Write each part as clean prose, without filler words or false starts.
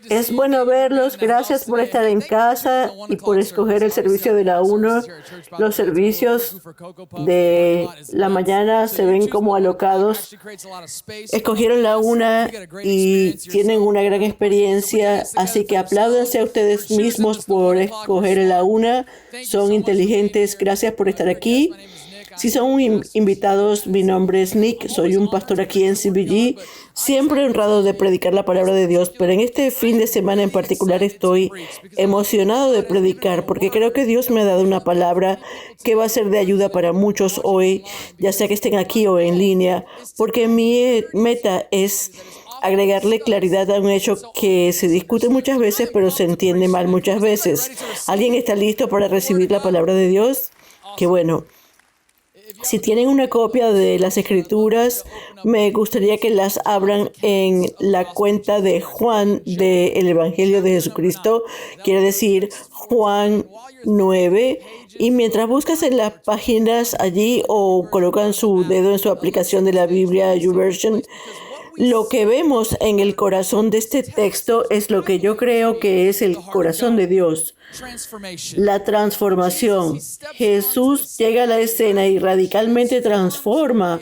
Es bueno verlos. Gracias por estar en casa y por escoger el servicio de la 1. Los servicios de la mañana se ven como alocados. Escogieron la 1 y tienen una gran experiencia, así que apláudanse a ustedes mismos por escoger la 1. Son inteligentes. Gracias por estar aquí. Si son invitados, mi nombre es Nick, soy un pastor aquí en CBG, siempre honrado de predicar la palabra de Dios, pero en este fin de semana en particular estoy emocionado de predicar porque creo que Dios me ha dado una palabra que va a ser de ayuda para muchos hoy, ya sea que estén aquí o en línea, porque mi meta es agregarle claridad a un hecho que se discute muchas veces, pero se entiende mal muchas veces. ¿Alguien está listo para recibir la palabra de Dios? Qué bueno. Si tienen una copia de las Escrituras, me gustaría que las abran en la cuenta de Juan del Evangelio de Jesucristo, quiere decir Juan 9. Y mientras buscas en las páginas allí o colocan su dedo en su aplicación de la Biblia YouVersion, lo que vemos en el corazón de este texto es lo que yo creo que es el corazón de Dios. La transformación. Jesús llega a la escena y radicalmente transforma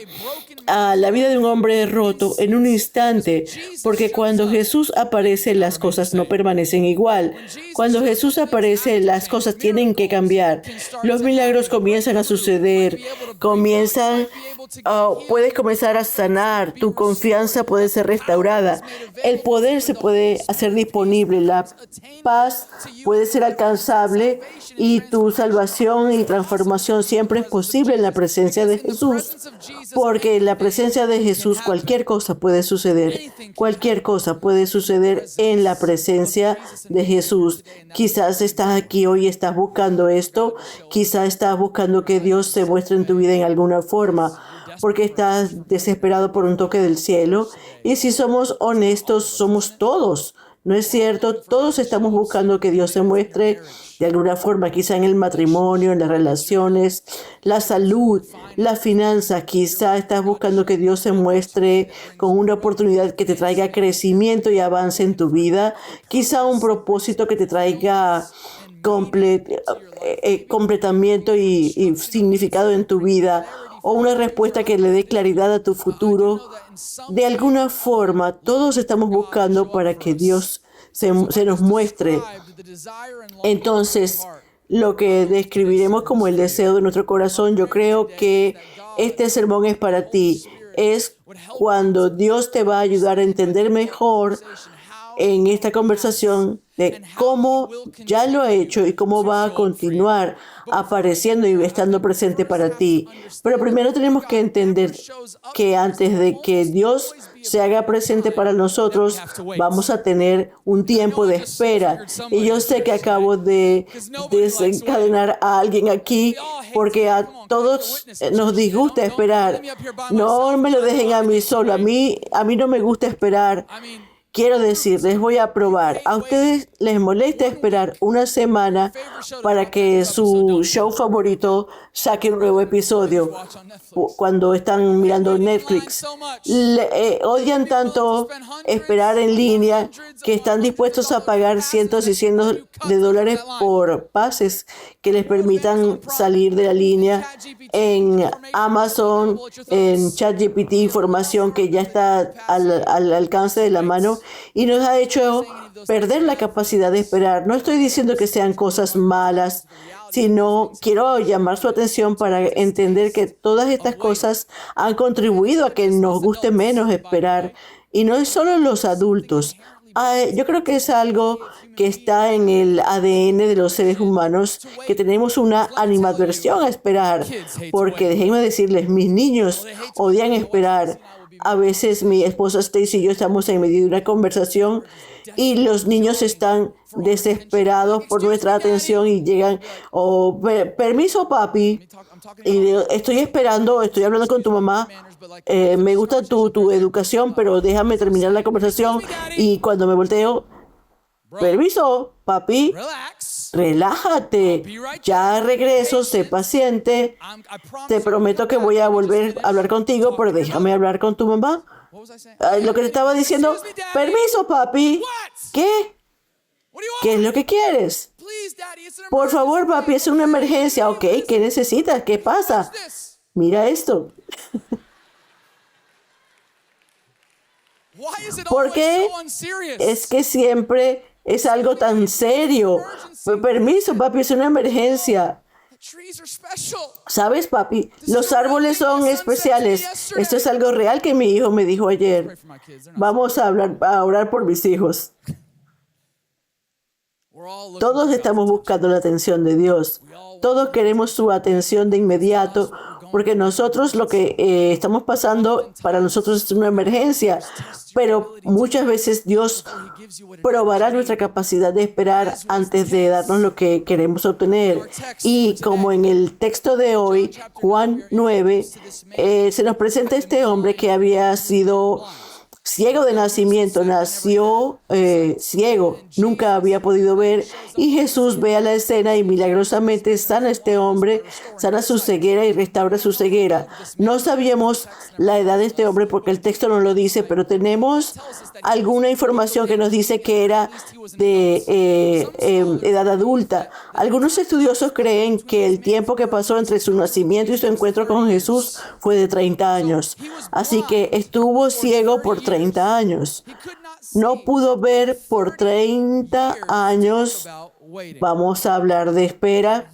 a la vida de un hombre roto en un instante, porque cuando Jesús aparece las cosas no permanecen igual. Cuando Jesús aparece las cosas tienen que cambiar. Los milagros comienzan a suceder, puedes comenzar a sanar, tu confianza puede ser restaurada, el poder se puede hacer disponible, la paz puede ser alcanzable y tu salvación y transformación siempre es posible en la presencia de Jesús, porque en la presencia de Jesús cualquier cosa puede suceder. Cualquier cosa puede suceder en la presencia de Jesús. Quizás estás aquí hoy y estás buscando esto. Quizás estás buscando que Dios se muestre en tu vida en alguna forma, porque estás desesperado por un toque del cielo. Y si somos honestos, somos todos. ¿No es cierto? Todos estamos buscando que Dios se muestre de alguna forma, quizá en el matrimonio, en las relaciones, la salud, la finanza. Quizá estás buscando que Dios se muestre con una oportunidad que te traiga crecimiento y avance en tu vida. Quizá un propósito que te traiga completamiento y significado en tu vida, o una respuesta que le dé claridad a tu futuro. De alguna forma, todos estamos buscando para que Dios se nos muestre. Entonces, lo que describiremos como el deseo de nuestro corazón, yo creo que este sermón es para ti. Es cuando Dios te va a ayudar a entender mejor en esta conversación de cómo ya lo ha hecho y cómo va a continuar apareciendo y estando presente para ti. Pero primero tenemos que entender que antes de que Dios se haga presente para nosotros, vamos a tener un tiempo de espera. Y yo sé que acabo de desencadenar a alguien aquí porque a todos nos disgusta esperar. No me lo dejen a mí solo. A mí no me gusta esperar. Quiero decir, les voy a probar. ¿A ustedes les molesta esperar una semana para que su show favorito saque un nuevo episodio cuando están mirando Netflix? Odian tanto esperar en línea que están dispuestos a pagar cientos y cientos de dólares por pases que les permitan salir de la línea en Amazon, en ChatGPT, información que ya está al alcance de la mano y nos ha hecho perder la capacidad de esperar. No estoy diciendo que sean cosas malas, sino quiero llamar su atención para entender que todas estas cosas han contribuido a que nos guste menos esperar. Y no es solo los adultos. Yo creo que es algo que está en el ADN de los seres humanos, que tenemos una animadversión a esperar, porque déjenme decirles, mis niños odian esperar. A veces mi esposa Stacy y yo estamos en medio de una conversación y los niños están desesperados por nuestra atención y llegan, permiso papi, y digo, estoy esperando, estoy hablando con tu mamá, me gusta tu educación, pero déjame terminar la conversación. Y cuando me volteo, permiso papi, relájate, ya regreso, sé paciente, te prometo que voy a volver a hablar contigo, pero déjame hablar con tu mamá. Lo que te estaba diciendo, permiso papi, ¿Qué? ¿Qué es lo que quieres? Por favor, papi, es una emergencia. Ok, ¿qué necesitas? ¿Qué pasa? Mira esto. ¿Por qué es que siempre es algo tan serio? Permiso, papi, es una emergencia. ¿Sabes, papi? Los árboles son especiales. Esto es algo real que mi hijo me dijo ayer. Vamos a orar por mis hijos. Todos estamos buscando la atención de Dios. Todos queremos su atención de inmediato, porque nosotros lo que estamos pasando para nosotros es una emergencia, pero muchas veces Dios probará nuestra capacidad de esperar antes de darnos lo que queremos obtener. Y como en el texto de hoy, Juan 9, se nos presenta este hombre que había sido ciego de nacimiento, nació ciego, nunca había podido ver, y Jesús ve a la escena y milagrosamente sana a este hombre, sana su ceguera y restaura su ceguera. No sabíamos la edad de este hombre porque el texto no lo dice, pero tenemos alguna información que nos dice que era de edad adulta. Algunos estudiosos creen que el tiempo que pasó entre su nacimiento y su encuentro con Jesús fue de 30 años. Así que estuvo ciego por 30 años. No pudo ver por 30 años. Vamos a hablar de espera.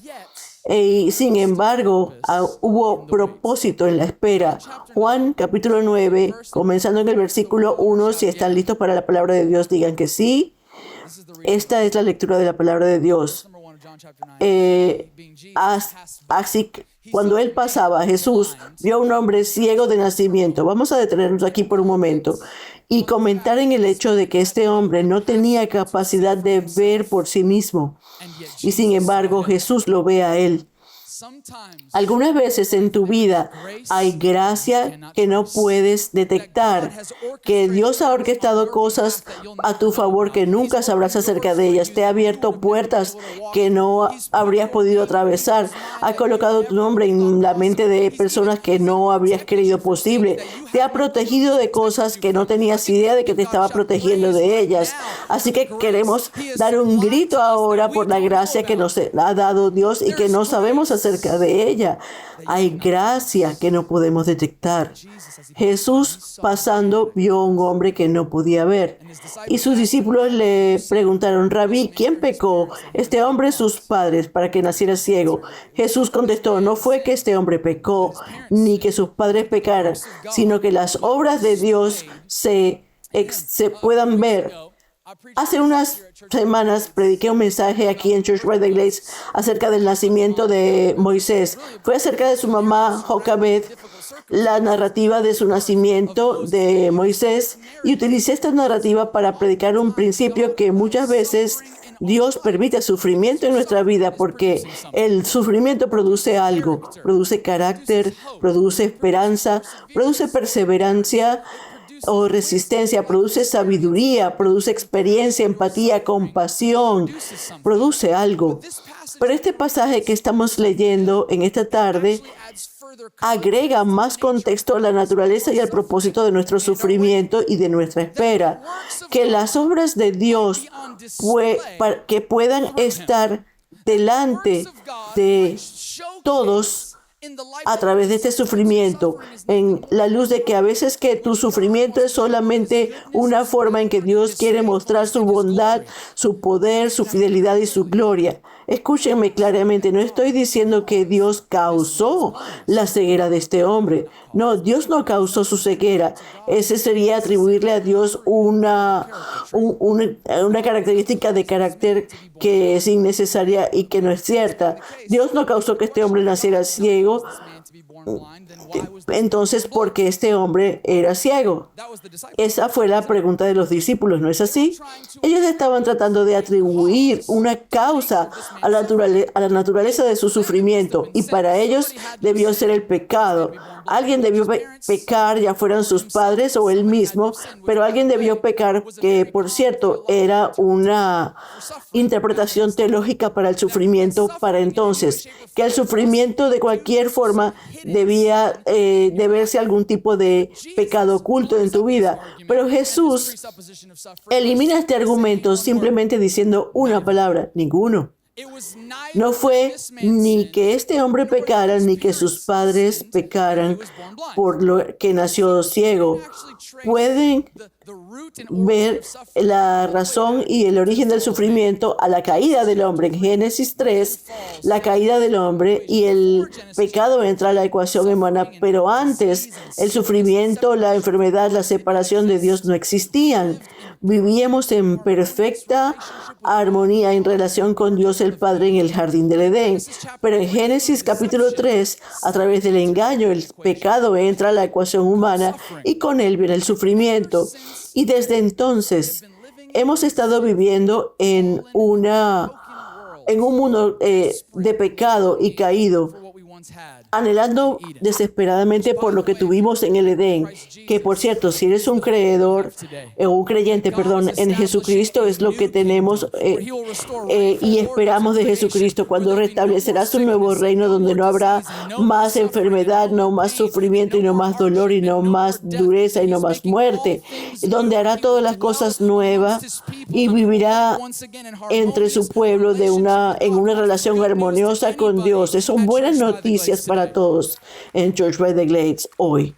Y sin embargo, hubo propósito en la espera. Juan capítulo 9, comenzando en el versículo 1, si están listos para la palabra de Dios, digan que sí. Esta es la lectura de la palabra de Dios. Así que cuando él pasaba, Jesús vio a un hombre ciego de nacimiento. Vamos a detenernos aquí por un momento y comentar en el hecho de que este hombre no tenía capacidad de ver por sí mismo. Y sin embargo, Jesús lo ve a él. Algunas veces en tu vida hay gracia que no puedes detectar, que Dios ha orquestado cosas a tu favor que nunca sabrás acerca de ellas, te ha abierto puertas que no habrías podido atravesar, ha colocado tu nombre en la mente de personas que no habrías creído posible, te ha protegido de cosas que no tenías idea de que te estaba protegiendo de ellas. Así que queremos dar un grito ahora por la gracia que nos ha dado Dios y que no sabemos acerca de ella. Hay gracia que no podemos detectar. Jesús pasando vio a un hombre que no podía ver y sus discípulos le preguntaron: Rabí, ¿quién pecó, este hombre o sus padres, para que naciera ciego? Jesús contestó: no fue que este hombre pecó ni que sus padres pecaran, sino que las obras de Dios se puedan ver. Hace unas semanas prediqué un mensaje aquí en Church by the Glaze acerca del nacimiento de Moisés. Fue acerca de su mamá Jocabed, la narrativa de su nacimiento de Moisés, y utilicé esta narrativa para predicar un principio que muchas veces Dios permite sufrimiento en nuestra vida porque el sufrimiento produce algo, produce carácter, produce esperanza, produce perseverancia o resistencia, produce sabiduría, produce experiencia, empatía, compasión, produce algo. Pero este pasaje que estamos leyendo en esta tarde agrega más contexto a la naturaleza y al propósito de nuestro sufrimiento y de nuestra espera. Que las obras de Dios que puedan estar delante de todos a través de este sufrimiento, en la luz de que a veces que tu sufrimiento es solamente una forma en que Dios quiere mostrar su bondad, su poder, su fidelidad y su gloria. Escúchenme claramente, no estoy diciendo que Dios causó la ceguera de este hombre. No, Dios no causó su ceguera. Ese sería atribuirle a Dios una característica de carácter que es innecesaria y que no es cierta. Dios no causó que este hombre naciera ciego. Entonces, ¿por qué este hombre era ciego? Esa fue la pregunta de los discípulos, ¿no es así? Ellos estaban tratando de atribuir una causa a la naturaleza de su sufrimiento, y para ellos debió ser el pecado. Alguien debió pecar, ya fueran sus padres o él mismo, pero alguien debió pecar, que por cierto era una interpretación teológica para el sufrimiento para entonces, que el sufrimiento de cualquier forma debía de verse algún tipo de pecado oculto en tu vida. Pero Jesús elimina este argumento simplemente diciendo una palabra: ninguno. No fue ni que este hombre pecara, ni que sus padres pecaran por lo que nació ciego. Pueden ver la razón y el origen del sufrimiento a la caída del hombre. En Génesis 3, la caída del hombre y el pecado entra a la ecuación humana, pero antes el sufrimiento, la enfermedad, la separación de Dios no existían. Vivíamos en perfecta armonía en relación con Dios el Padre en el jardín del Edén. Pero en Génesis capítulo 3, a través del engaño, el pecado entra a la ecuación humana y con él viene el sufrimiento. Y desde entonces hemos estado viviendo en un mundo de pecado y caído, anhelando desesperadamente por lo que tuvimos en el Edén, que por cierto, si eres un creedor o un creyente, perdón, en Jesucristo, es lo que tenemos y esperamos de Jesucristo, cuando restablecerás un nuevo reino donde no habrá más enfermedad, no más sufrimiento y no más dolor y no más dureza y no más muerte, donde hará todas las cosas nuevas y vivirá entre su pueblo en una relación armoniosa con Dios. Esas son buenas noticias para todos en Church by the Glades hoy.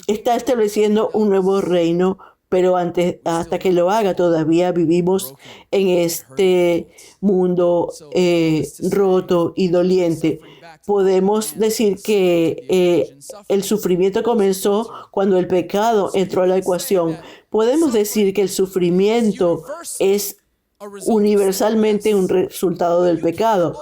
Está estableciendo un nuevo reino, pero hasta que lo haga todavía vivimos en este mundo roto y doliente. Podemos decir que el sufrimiento comenzó cuando el pecado entró a la ecuación. Podemos decir que el sufrimiento es universalmente un resultado del pecado.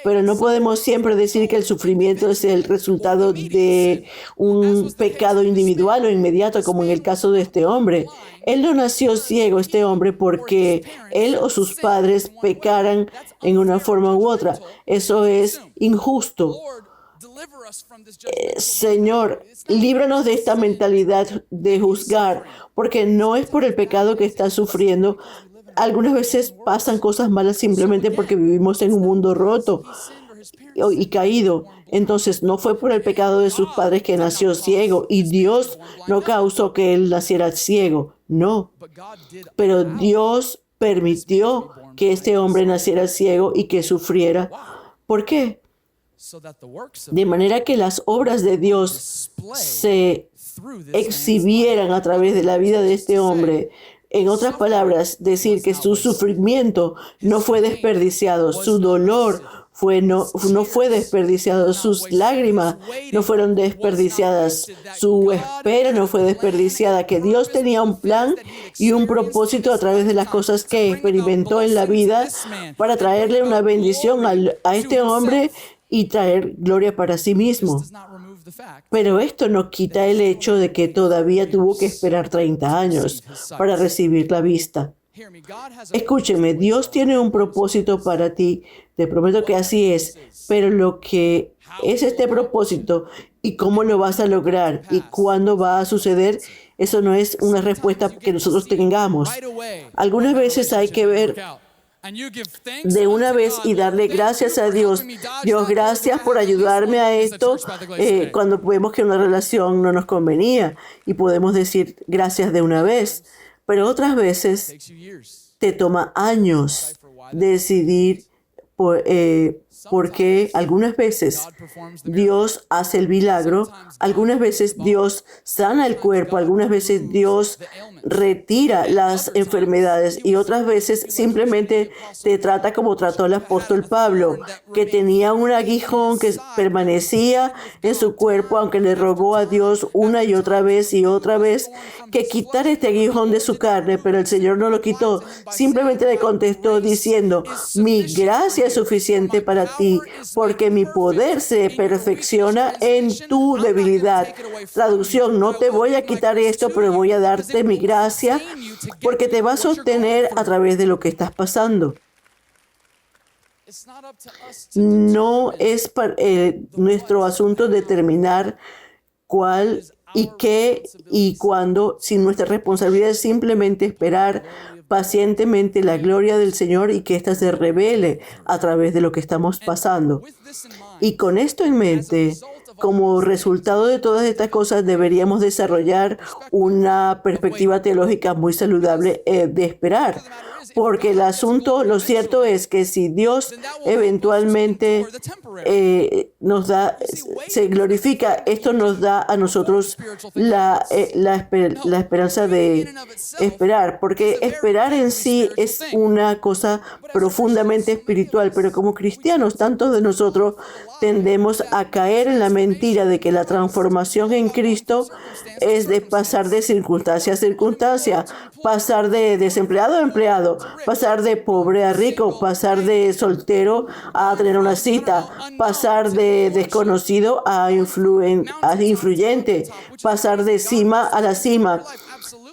Pero no podemos siempre decir que el sufrimiento es el resultado de un pecado individual o inmediato, como en el caso de este hombre. Él no nació ciego, este hombre, porque él o sus padres pecaran en una forma u otra. Eso es injusto. Señor, líbranos de esta mentalidad de juzgar, porque no es por el pecado que está sufriendo. Algunas veces pasan cosas malas simplemente porque vivimos en un mundo roto y caído. Entonces no fue por el pecado de sus padres que nació ciego, y Dios no causó que él naciera ciego, no. Pero Dios permitió que este hombre naciera ciego y que sufriera. ¿Por qué? De manera que las obras de Dios se exhibieran a través de la vida de este hombre. En otras palabras, decir que su sufrimiento no fue desperdiciado, su dolor no fue desperdiciado, sus lágrimas no fueron desperdiciadas, su espera no fue desperdiciada, que Dios tenía un plan y un propósito a través de las cosas que experimentó en la vida para traerle una bendición a este hombre y traer gloria para sí mismo. Pero esto no quita el hecho de que todavía tuvo que esperar 30 años para recibir la vista. Escúcheme, Dios tiene un propósito para ti. Te prometo que así es. Pero lo que es este propósito y cómo lo vas a lograr y cuándo va a suceder, eso no es una respuesta que nosotros tengamos. Algunas veces hay que ver de una vez y darle gracias a Dios. Dios, gracias por ayudarme a esto cuando vemos que una relación no nos convenía, y podemos decir gracias de una vez. Pero otras veces te toma años decidir porque algunas veces Dios hace el milagro, algunas veces Dios sana el cuerpo, algunas veces Dios retira las enfermedades y otras veces simplemente te trata como trató el apóstol Pablo, que tenía un aguijón que permanecía en su cuerpo, aunque le rogó a Dios una y otra vez que quitara este aguijón de su carne, pero el Señor no lo quitó. Simplemente le contestó diciendo: mi gracia es suficiente para ti, porque mi poder se perfecciona en tu debilidad. Traducción: no te voy a quitar esto, pero voy a darte mi gracia, porque te va a sostener a través de lo que estás pasando. No es nuestro asunto determinar cuál y qué y cuándo, si nuestra responsabilidad es simplemente esperar pacientemente la gloria del Señor y que ésta se revele a través de lo que estamos pasando. Y con esto en mente, como resultado de todas estas cosas, deberíamos desarrollar una perspectiva teológica muy saludable de esperar. Porque el asunto, lo cierto es que si Dios eventualmente nos da, se glorifica, esto nos da a nosotros la esperanza de esperar, porque esperar en sí es una cosa profundamente espiritual, pero como cristianos, tantos de nosotros tendemos a caer en la mentira de que la transformación en Cristo es de pasar de circunstancia a circunstancia, pasar de desempleado a empleado, pasar de pobre a rico, pasar de soltero a tener una cita, pasar de desconocido a influyente, pasar de cima a la cima.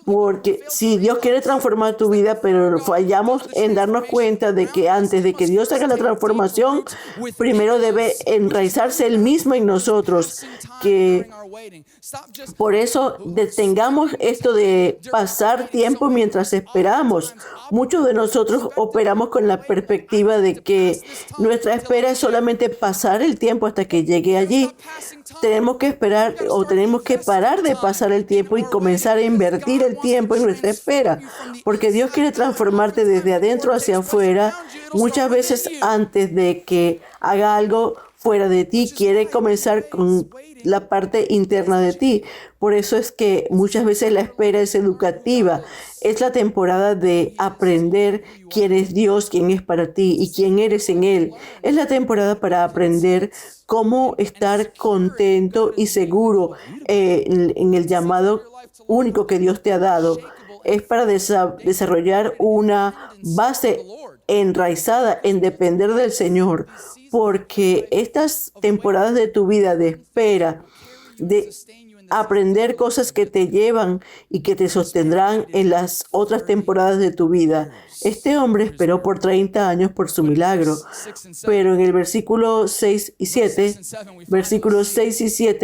Porque si Dios quiere transformar tu vida, pero fallamos en darnos cuenta de que antes de que Dios haga la transformación, primero debe enraizarse Él mismo en nosotros. Que por eso detengamos esto de pasar tiempo mientras esperamos. Muchos de nosotros operamos con la perspectiva de que nuestra espera es solamente pasar el tiempo hasta que llegue allí. Tenemos que esperar o tenemos que parar de pasar el tiempo y comenzar a invertir el tiempo en nuestra espera, porque Dios quiere transformarte desde adentro hacia afuera. Muchas veces antes de que haga algo fuera de ti, quiere comenzar con la parte interna de ti. Por eso es que muchas veces la espera es educativa. Es la temporada de aprender quién es Dios, quién es para ti y quién eres en Él. Es la temporada para aprender cómo estar contento y seguro en el llamado único que Dios te ha dado. Es para desarrollar una base enraizada en depender del Señor, porque estas temporadas de tu vida de espera, de aprender cosas que te llevan y que te sostendrán en las otras temporadas de tu vida. Este hombre esperó por 30 años por su milagro, pero en el versículo 6 y 7,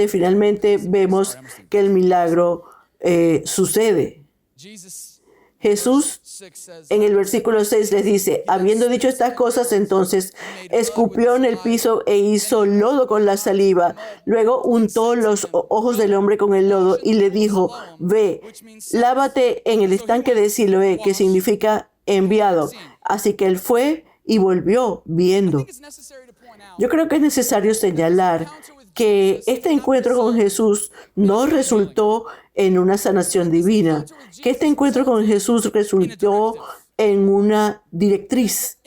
finalmente vemos que el milagro sucede. Jesús en el versículo 6 les dice, habiendo dicho estas cosas, entonces escupió en el piso e hizo lodo con la saliva. Luego untó los ojos del hombre con el lodo y le dijo, ve, lávate en el estanque de Siloé, que significa enviado. Así que él fue y volvió viendo. Yo creo que es necesario señalar que este encuentro con Jesús no resultó en una sanación divina, que este encuentro con Jesús resultó en una directriz,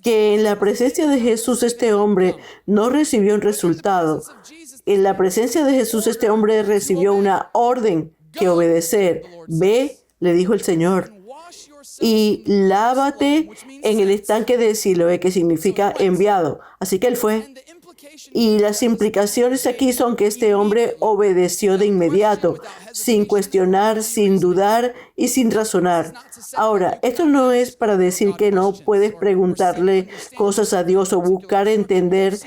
que en la presencia de Jesús este hombre no recibió un resultado. En la presencia de Jesús este hombre recibió una orden que obedecer. Ve, le dijo el Señor, y lávate en el estanque de Siloé, que significa enviado. Así que él fue. Y las implicaciones aquí son que este hombre obedeció de inmediato, sin cuestionar, sin dudar y sin razonar. Ahora, esto no es para decir que no puedes preguntarle cosas a Dios o buscar entender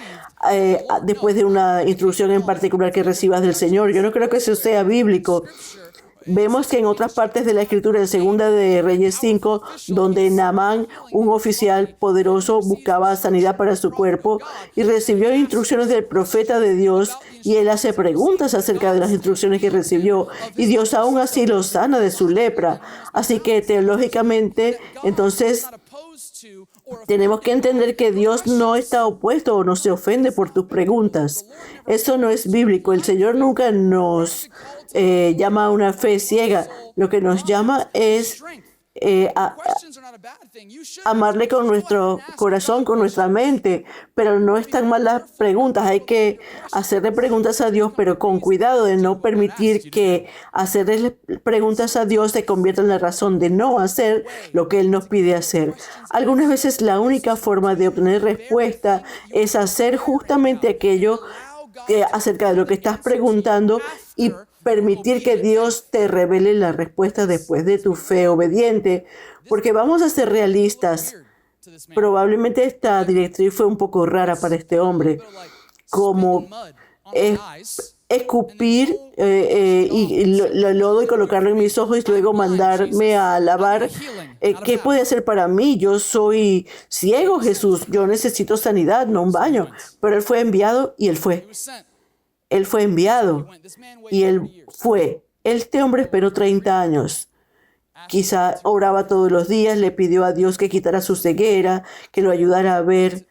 después de una instrucción en particular que recibas del Señor. Yo no creo que eso sea bíblico. Vemos que en otras partes de la Escritura, en Segunda de Reyes 5, donde Naamán, un oficial poderoso, buscaba sanidad para su cuerpo y recibió instrucciones del profeta de Dios, y él hace preguntas acerca de las instrucciones que recibió, y Dios aún así lo sana de su lepra. Así que teológicamente, entonces, tenemos que entender que Dios no está opuesto o no se ofende por tus preguntas. Eso no es bíblico. El Señor nunca nos llama a una fe ciega. Lo que nos llama es amarle con nuestro corazón, con nuestra mente, pero no están mal las preguntas. Hay que hacerle preguntas a Dios, pero con cuidado de no permitir que hacerle preguntas a Dios se convierta en la razón de no hacer lo que Él nos pide hacer. Algunas veces la única forma de obtener respuesta es hacer justamente aquello acerca de lo que estás preguntando y permitir que Dios te revele la respuesta después de tu fe obediente, porque vamos a ser realistas. Probablemente esta directriz fue un poco rara para este hombre. Como escupir y lo lodo y colocarlo en mis ojos y luego mandarme a lavar. ¿Qué puede hacer para mí? Yo soy ciego, Jesús. Yo necesito sanidad, no un baño. Pero Él fue enviado y Él fue. Él fue enviado y Él fue. Este hombre esperó 30 años. Quizá oraba todos los días, le pidió a Dios que quitara su ceguera, que lo ayudara a ver,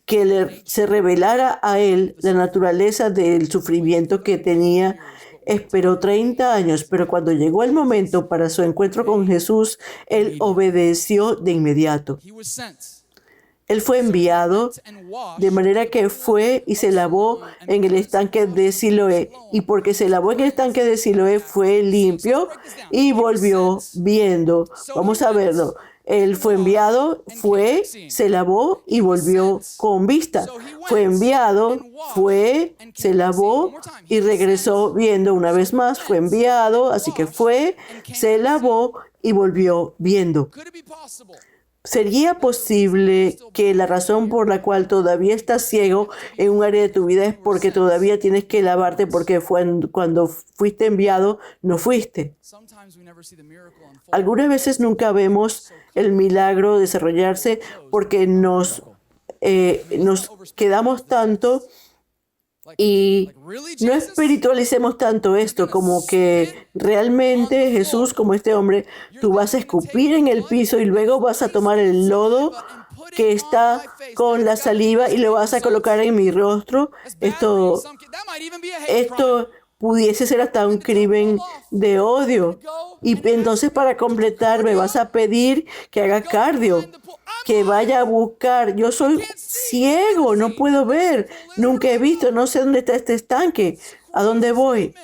que se revelara a él la naturaleza del sufrimiento que tenía. Esperó 30 años, pero cuando llegó el momento para su encuentro con Jesús, él obedeció de inmediato. Él fue enviado, de manera que fue y se lavó en el estanque de Siloé. Y porque se lavó en el estanque de Siloé, fue limpio y volvió viendo. Vamos a verlo. Él fue enviado, fue, se lavó y volvió con vista. Fue enviado, fue, se lavó y regresó viendo una vez más. Fue enviado, así que fue, se lavó y volvió viendo. ¿Sería posible que la razón por la cual todavía estás ciego en un área de tu vida es porque todavía tienes que lavarte porque cuando fuiste enviado no fuiste? Algunas veces nunca vemos el milagro desarrollarse porque nos quedamos tanto y no espiritualicemos tanto esto, como que realmente Jesús, como este hombre, tú vas a escupir en el piso y luego vas a tomar el lodo que está con la saliva y lo vas a colocar en mi rostro. Esto pudiese ser hasta un crimen de odio. Y entonces para completar me vas a pedir que haga cardio, que vaya a buscar. Yo soy ciego, no puedo ver, nunca he visto, no sé dónde está este estanque, a dónde voy.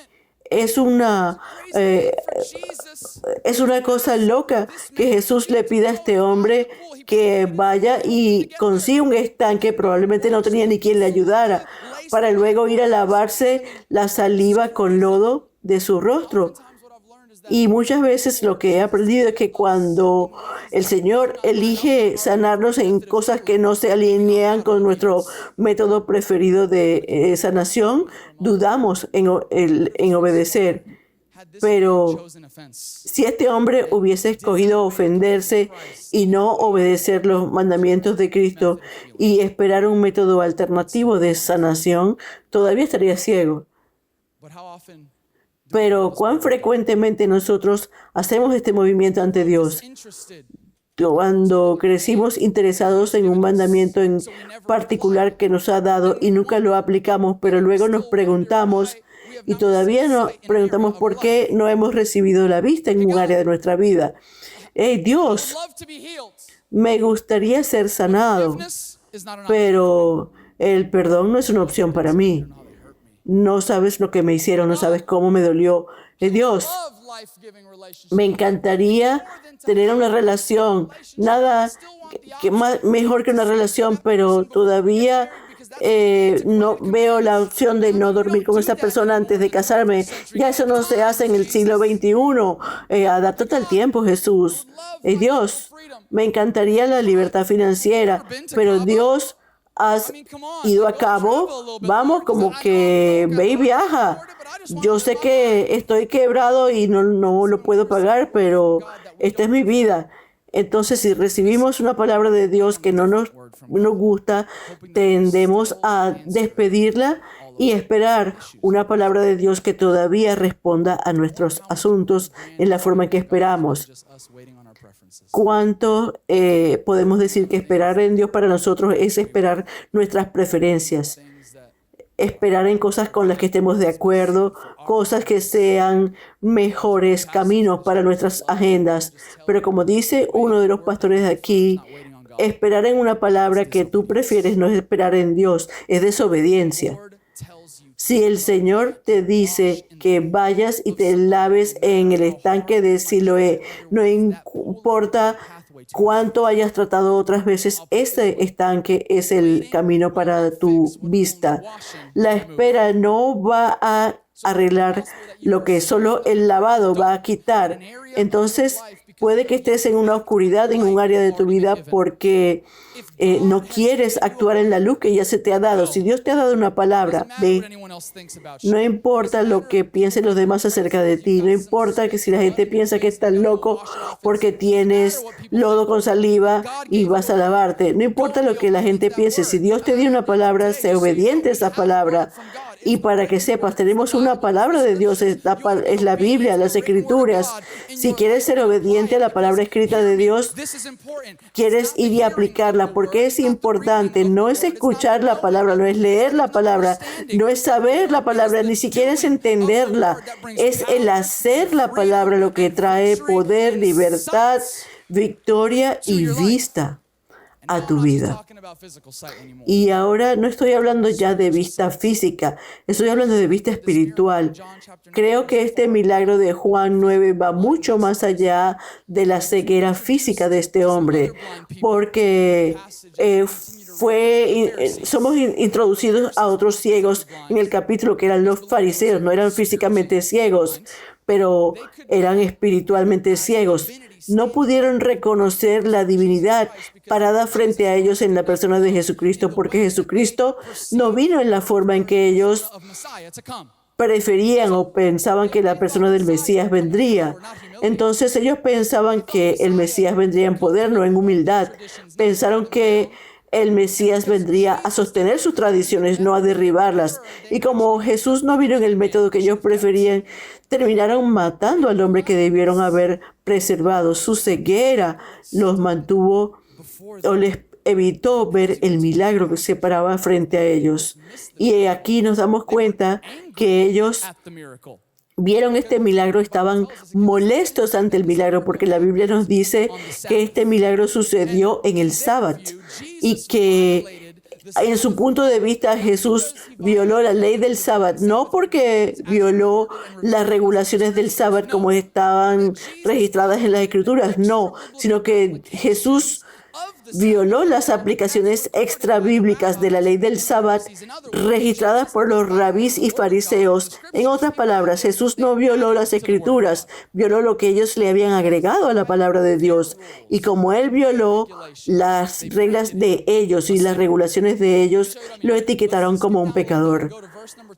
Es una cosa loca que Jesús le pida a este hombre que vaya y consiga un estanque. Probablemente no tenía ni quien le ayudara, para luego ir a lavarse la saliva con lodo de su rostro. Y muchas veces lo que he aprendido es que cuando el Señor elige sanarnos en cosas que no se alinean con nuestro método preferido de sanación, dudamos en obedecer. Pero si este hombre hubiese escogido ofenderse y no obedecer los mandamientos de Cristo y esperar un método alternativo de sanación, todavía estaría ciego. Pero ¿cuán frecuentemente nosotros hacemos este movimiento ante Dios? Cuando crecimos interesados en un mandamiento en particular que nos ha dado y nunca lo aplicamos, pero luego nos preguntamos y todavía nos preguntamos por qué no hemos recibido la vista en un área de nuestra vida. Hey, Dios, me gustaría ser sanado, pero el perdón no es una opción para mí. No sabes lo que me hicieron, no sabes cómo me dolió. Dios, me encantaría tener una relación, nada mejor que una relación, pero todavía no veo la opción de no dormir con esa persona antes de casarme. Ya eso no se hace en el siglo XXI. Adáptate al tiempo, Jesús. Dios, me encantaría la libertad financiera, pero Dios, ¿has ido a cabo? Vamos, como que ve y viaja. Yo sé que estoy quebrado y no lo puedo pagar, pero esta es mi vida. Entonces, si recibimos una palabra de Dios que no nos gusta, tendemos a despedirla y esperar una palabra de Dios que todavía responda a nuestros asuntos en la forma en que esperamos. ¿Cuánto podemos decir que esperar en Dios para nosotros es esperar nuestras preferencias? Esperar en cosas con las que estemos de acuerdo, cosas que sean mejores caminos para nuestras agendas. Pero como dice uno de los pastores de aquí, esperar en una palabra que tú prefieres no es esperar en Dios, es desobediencia. Si el Señor te dice que vayas y te laves en el estanque de Siloé, no importa cuánto hayas tratado otras veces, ese estanque es el camino para tu vista. La espera no va a arreglar lo que solo el lavado va a quitar. Entonces, Puede que estés en una oscuridad en un área de tu vida porque no quieres actuar en la luz que ya se te ha dado. Si Dios te ha dado una palabra, ve. No importa lo que piensen los demás acerca de ti. No importa que si la gente piensa que estás loco porque tienes lodo con saliva y vas a lavarte. No importa lo que la gente piense. Si Dios te dio una palabra, sé obediente a esa palabra. Y para que sepas, tenemos una palabra de Dios, es la Biblia, las Escrituras. Si quieres ser obediente a la palabra escrita de Dios, quieres ir y aplicarla, porque es importante. No es escuchar la palabra, no es leer la palabra, no es saber la palabra, ni siquiera es entenderla. Es el hacer la palabra lo que trae poder, libertad, victoria y vista a tu vida. Y ahora no estoy hablando ya de vista física, estoy hablando de vista espiritual. Creo que este milagro de Juan 9 va mucho más allá de la ceguera física de este hombre, porque somos introducidos a otros ciegos en el capítulo que eran los fariseos. No eran físicamente ciegos, pero eran espiritualmente ciegos. No pudieron reconocer la divinidad parada frente a ellos en la persona de Jesucristo, porque Jesucristo no vino en la forma en que ellos preferían o pensaban que la persona del Mesías vendría. Entonces ellos pensaban que el Mesías vendría en poder, no en humildad. Pensaron que el Mesías vendría a sostener sus tradiciones, no a derribarlas. Y como Jesús no vino en el método que ellos preferían, terminaron matando al hombre que debieron haber preservado. Su ceguera los mantuvo o les evitó ver el milagro que se paraba frente a ellos. Y aquí nos damos cuenta que ellos vieron este milagro, estaban molestos ante el milagro, porque la Biblia nos dice que este milagro sucedió en el sábado y que en su punto de vista Jesús violó la ley del sábado, no porque violó las regulaciones del sábado como estaban registradas en las Escrituras, no, sino que Jesús violó las aplicaciones extrabíblicas de la ley del sábado registradas por los rabís y fariseos. En otras palabras, Jesús no violó las Escrituras, violó lo que ellos le habían agregado a la palabra de Dios. Y como él violó las reglas de ellos y las regulaciones de ellos, lo etiquetaron como un pecador.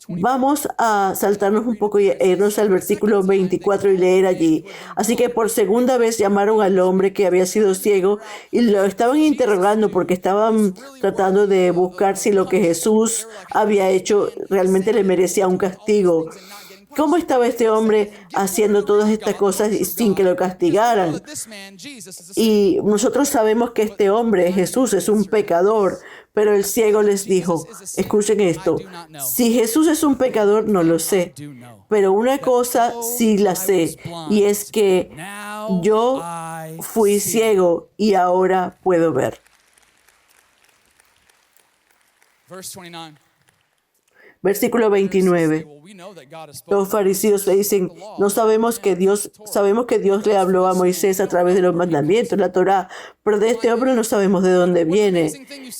Vamos a saltarnos un poco y irnos al versículo 24 y leer allí. Así que por segunda vez llamaron al hombre que había sido ciego y lo estaban interrogando porque estaban tratando de buscar si lo que Jesús había hecho realmente le merecía un castigo. ¿Cómo estaba este hombre haciendo todas estas cosas sin que lo castigaran? Y nosotros sabemos que este hombre, Jesús, es un pecador. Pero el ciego les dijo, escuchen esto, si Jesús es un pecador, no lo sé, pero una cosa sí la sé, y es que yo fui ciego y ahora puedo ver. Versículo 29. Los fariseos le dicen, sabemos que Dios le habló a Moisés a través de los mandamientos, la Torá, pero de este hombre no sabemos de dónde viene.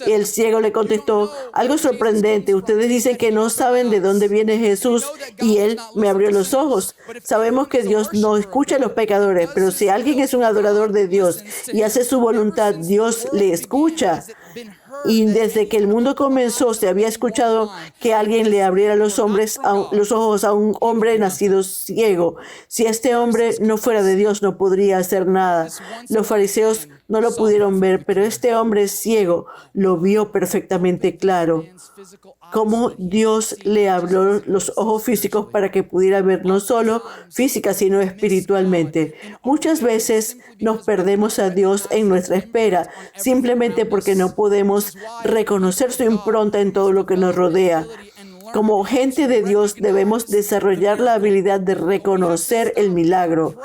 Y el ciego le contestó, algo sorprendente, ustedes dicen que no saben de dónde viene Jesús y él me abrió los ojos. Sabemos que Dios no escucha a los pecadores, pero si alguien es un adorador de Dios y hace su voluntad, Dios le escucha. Y desde que el mundo comenzó, se había escuchado que alguien le abriera los ojos a un hombre nacido ciego. Si este hombre no fuera de Dios, no podría hacer nada. Los fariseos no lo pudieron ver, pero este hombre ciego lo vio perfectamente claro. Cómo Dios le abrió los ojos físicos para que pudiera ver no solo física, sino espiritualmente. Muchas veces nos perdemos a Dios en nuestra espera, simplemente porque no podemos reconocer su impronta en todo lo que nos rodea. Como gente de Dios debemos desarrollar la habilidad de reconocer el milagro.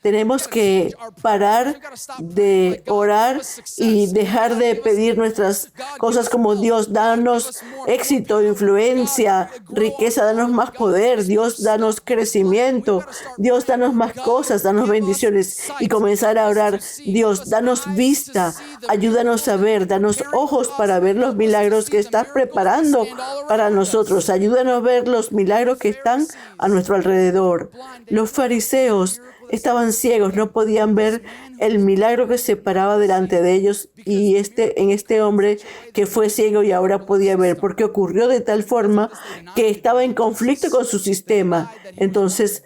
Tenemos que parar de orar y dejar de pedir nuestras cosas como Dios, danos éxito, influencia, riqueza, danos más poder, Dios, danos crecimiento, Dios, danos más cosas, danos bendiciones y comenzar a orar, Dios, danos vista, ayúdanos a ver, danos ojos para ver los milagros que estás preparando para nosotros, ayúdanos a ver los milagros que están a nuestro alrededor. Los fariseos estaban ciegos, no podían ver el milagro que se paraba delante de ellos y en este hombre que fue ciego y ahora podía ver, porque ocurrió de tal forma que estaba en conflicto con su sistema. Entonces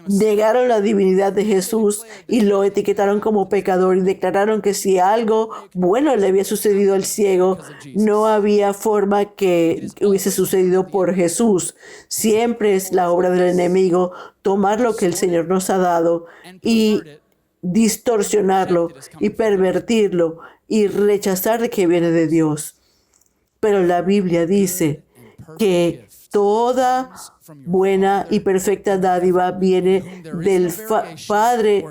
negaron la divinidad de Jesús y lo etiquetaron como pecador y declararon que si algo bueno le había sucedido al ciego, no había forma que hubiese sucedido por Jesús. Siempre es la obra del enemigo tomar lo que el Señor nos ha dado y distorsionarlo y pervertirlo y rechazar que viene de Dios. Pero la Biblia dice que toda buena y perfecta dádiva viene del Padre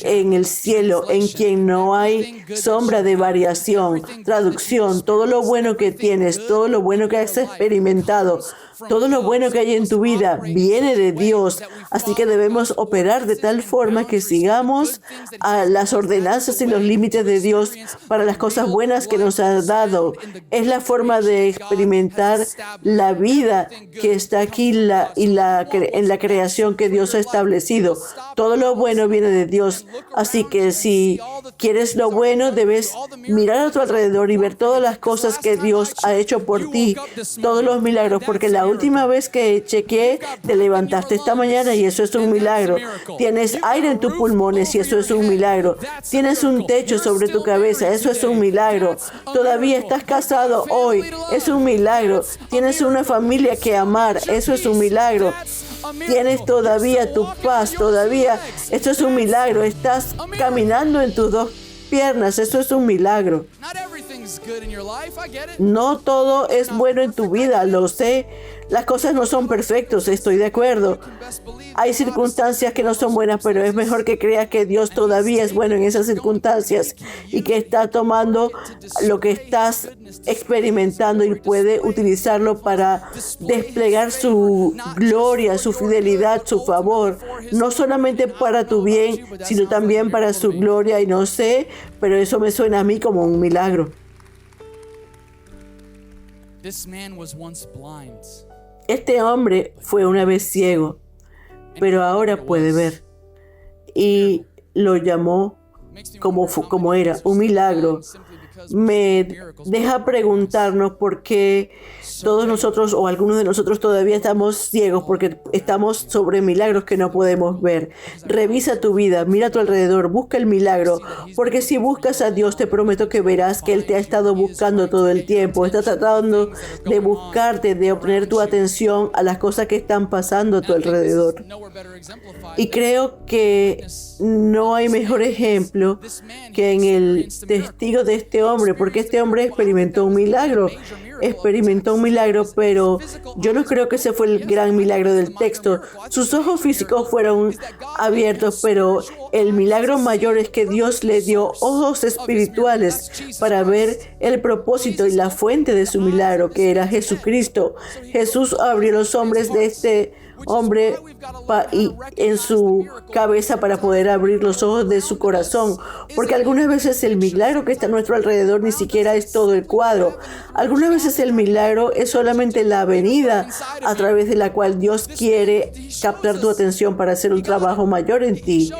en el cielo, en quien no hay sombra de variación. Traducción: todo lo bueno que tienes, todo lo bueno que has experimentado, todo lo bueno que hay en tu vida viene de Dios. Así que debemos operar de tal forma que sigamos a las ordenanzas y los límites de Dios para las cosas buenas que nos ha dado. Es la forma de experimentar la vida que está aquí en la creación que Dios ha establecido. Todo lo bueno viene de Dios. Así que si quieres lo bueno, debes mirar a tu alrededor y ver todas las cosas que Dios ha hecho por ti, todos los milagros, porque la última vez que chequeé, te levantaste esta mañana y eso es un milagro. Tienes aire en tus pulmones y eso es un milagro. Tienes un techo sobre tu cabeza, eso es un milagro. Todavía estás casado hoy, es un milagro. Tienes una familia que amar, eso es un milagro. Tienes todavía tu paz, todavía, esto es un milagro. Estás caminando en tus dos piernas, eso es un milagro. No todo es bueno en tu vida, lo sé. Las cosas no son perfectas, estoy de acuerdo. Hay circunstancias que no son buenas, pero es mejor que creas que Dios todavía es bueno en esas circunstancias y que está tomando lo que estás experimentando y puede utilizarlo para desplegar su gloria, su fidelidad, su favor, no solamente para tu bien, sino también para su gloria. Y no sé, pero eso me suena a mí como un milagro. Este hombre fue una vez ciego, pero ahora puede ver. Y lo llamó como era, un milagro. Me deja preguntarnos por qué todos nosotros o algunos de nosotros todavía estamos ciegos, porque estamos sobre milagros que no podemos ver. Revisa tu vida, mira a tu alrededor, busca el milagro, porque si buscas a Dios, te prometo que verás que Él te ha estado buscando todo el tiempo. Está tratando de buscarte, de obtener tu atención a las cosas que están pasando a tu alrededor. Y creo que no hay mejor ejemplo que en el testigo de este hombre, porque este hombre experimentó un milagro, pero yo no creo que ese fue el gran milagro del texto. Sus ojos físicos fueron abiertos, pero el milagro mayor es que Dios le dio ojos espirituales para ver el propósito y la fuente de su milagro, que era Jesucristo. Jesús abrió los hombres de este hombre y en su cabeza para poder abrir los ojos de su corazón, porque algunas veces el milagro que está a nuestro alrededor ni siquiera es todo el cuadro. Algunas veces el milagro es solamente la avenida a través de la cual Dios quiere captar tu atención para hacer un trabajo mayor en ti.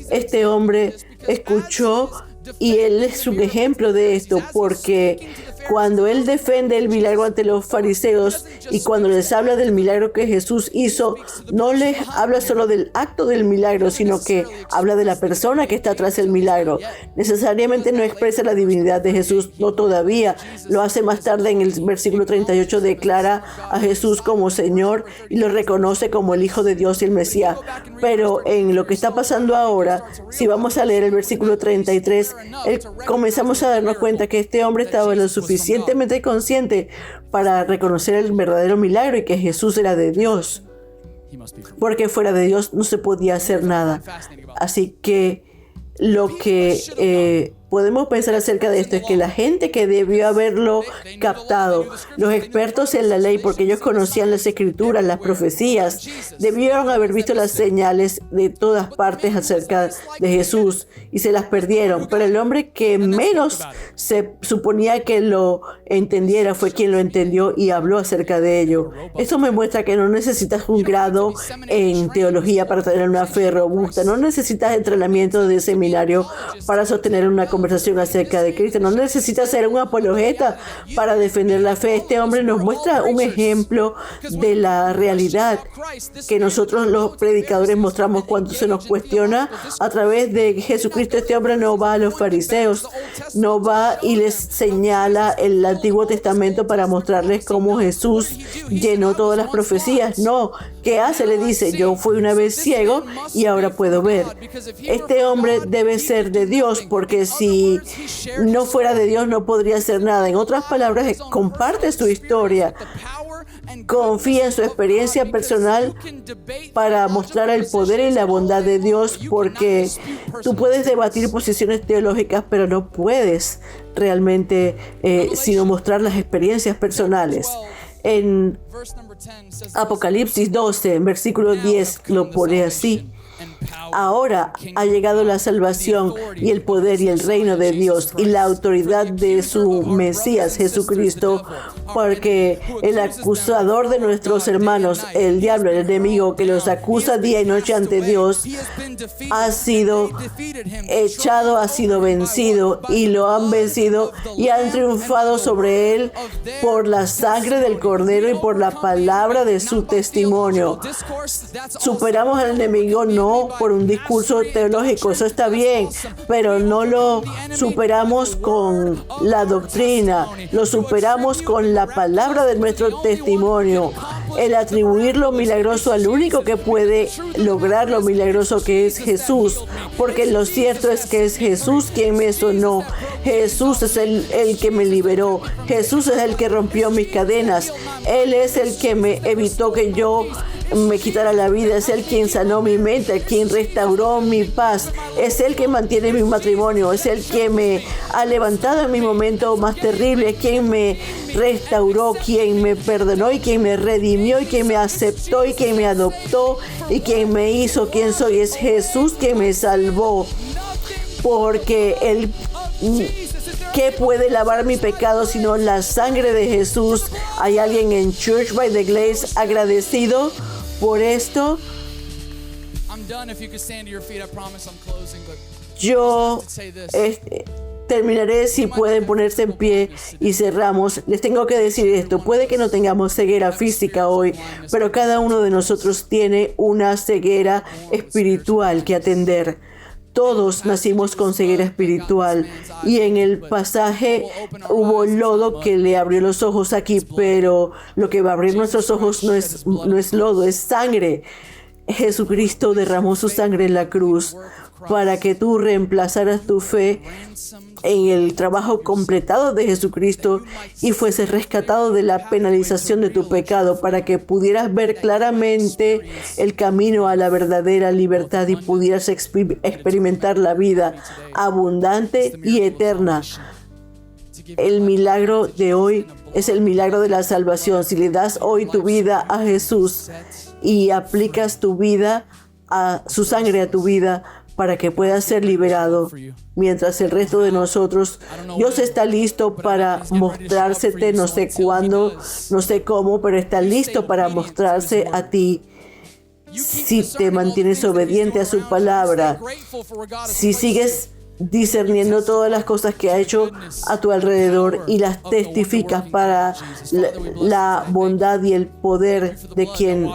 Este hombre escuchó y él es un ejemplo de esto, porque cuando él defiende el milagro ante los fariseos y cuando les habla del milagro que Jesús hizo, no les habla solo del acto del milagro, sino que habla de la persona que está tras el milagro. Necesariamente no expresa la divinidad de Jesús, no todavía. Lo hace más tarde en el versículo 38, declara a Jesús como Señor y lo reconoce como el Hijo de Dios y el Mesías. Pero en lo que está pasando ahora, si vamos a leer el versículo 33, comenzamos a darnos cuenta que este hombre estaba lo suficientemente consciente para reconocer el verdadero milagro y que Jesús era de Dios, porque fuera de Dios no se podía hacer nada. Así que lo que podemos pensar acerca de esto es que la gente que debió haberlo captado, los expertos en la ley, porque ellos conocían las escrituras, las profecías, debieron haber visto las señales de todas partes acerca de Jesús y se las perdieron. Pero el hombre que menos se suponía que lo entendiera fue quien lo entendió y habló acerca de ello. Esto me muestra que no necesitas un grado en teología para tener una fe robusta, no necesitas entrenamiento de seminario para sostener una conversación acerca de Cristo, no necesitas ser un apologeta para defender la fe. Este hombre nos muestra un ejemplo de la realidad que nosotros los predicadores mostramos cuando se nos cuestiona a través de Jesucristo. Este hombre no va a los fariseos, no va y les señala el Antiguo Testamento para mostrarles cómo Jesús llenó todas las profecías. No, ¿qué hace? Le dice, yo fui una vez ciego y ahora puedo ver. Este hombre debe ser de Dios, porque si no fuera de Dios no podría hacer nada. En otras palabras, comparte su historia, confía en su experiencia personal para mostrar el poder y la bondad de Dios, porque tú puedes debatir posiciones teológicas, pero no puedes realmente sino mostrar las experiencias personales. En Apocalipsis 12, en versículo 10, lo pone así: ahora ha llegado la salvación y el poder y el reino de Dios y la autoridad de su Mesías Jesucristo, porque el acusador de nuestros hermanos, el diablo, el enemigo que los acusa día y noche ante Dios, ha sido echado, ha sido vencido, y lo han vencido y han triunfado sobre él por la sangre del Cordero y por la palabra de su testimonio. Superamos al enemigo no por un discurso teológico, eso está bien, pero no lo superamos con la doctrina, lo superamos con la palabra de nuestro testimonio. El atribuir lo milagroso al único que puede lograr lo milagroso, que es Jesús, porque lo cierto es que es Jesús quien me sanó, Jesús es el que me liberó, Jesús es el que rompió mis cadenas, Él es el que me evitó que yo me quitara la vida, es Él quien sanó mi mente, quien restauró mi paz, es Él quien mantiene mi matrimonio, es Él quien me ha levantado en mi momento más terrible, quien me restauró, quien me perdonó y quien me redimió y quien me aceptó y quien me adoptó y quien me hizo quien soy. Es Jesús quien me salvó, porque Él, ¿qué puede lavar mi pecado sino la sangre de Jesús? ¿Hay alguien en Church by the Glaze agradecido por esto? Yo terminaré si pueden ponerse en pie y cerramos. Les tengo que decir esto: puede que no tengamos ceguera física hoy, pero cada uno de nosotros tiene una ceguera espiritual que atender. Todos nacimos con ceguera espiritual, y en el pasaje hubo lodo que le abrió los ojos aquí, pero lo que va a abrir nuestros ojos no es lodo, es sangre. Jesucristo derramó su sangre en la cruz para que tú reemplazaras tu fe en el trabajo completado de Jesucristo y fueses rescatado de la penalización de tu pecado, para que pudieras ver claramente el camino a la verdadera libertad y pudieras experimentar la vida abundante y eterna. El milagro de hoy es el milagro de la salvación. Si le das hoy tu vida a Jesús y aplicas tu vida, a su sangre a tu vida, para que puedas ser liberado, mientras el resto de nosotros, Dios está listo para mostrársete, no sé cuándo, no sé cómo, pero está listo para mostrarse a ti. Si te mantienes obediente a su palabra, si sigues discerniendo todas las cosas que ha hecho a tu alrededor y las testificas para la bondad y el poder de quien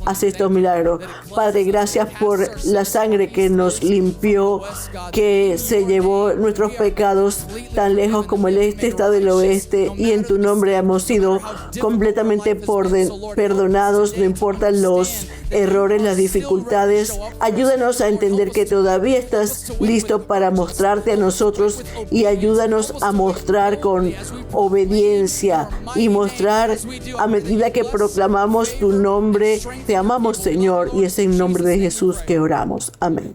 hace estos milagros. Padre, gracias por la sangre que nos limpió, que se llevó nuestros pecados tan lejos como el este está del oeste, y en tu nombre hemos sido completamente perdonados, no importan los errores, las dificultades. Ayúdanos a entender que todavía estás listo para mostrarte a nosotros, y ayúdanos a mostrar con obediencia y mostrar a medida que proclamamos tu nombre. Te amamos, Señor, y es en nombre de Jesús que oramos. Amén.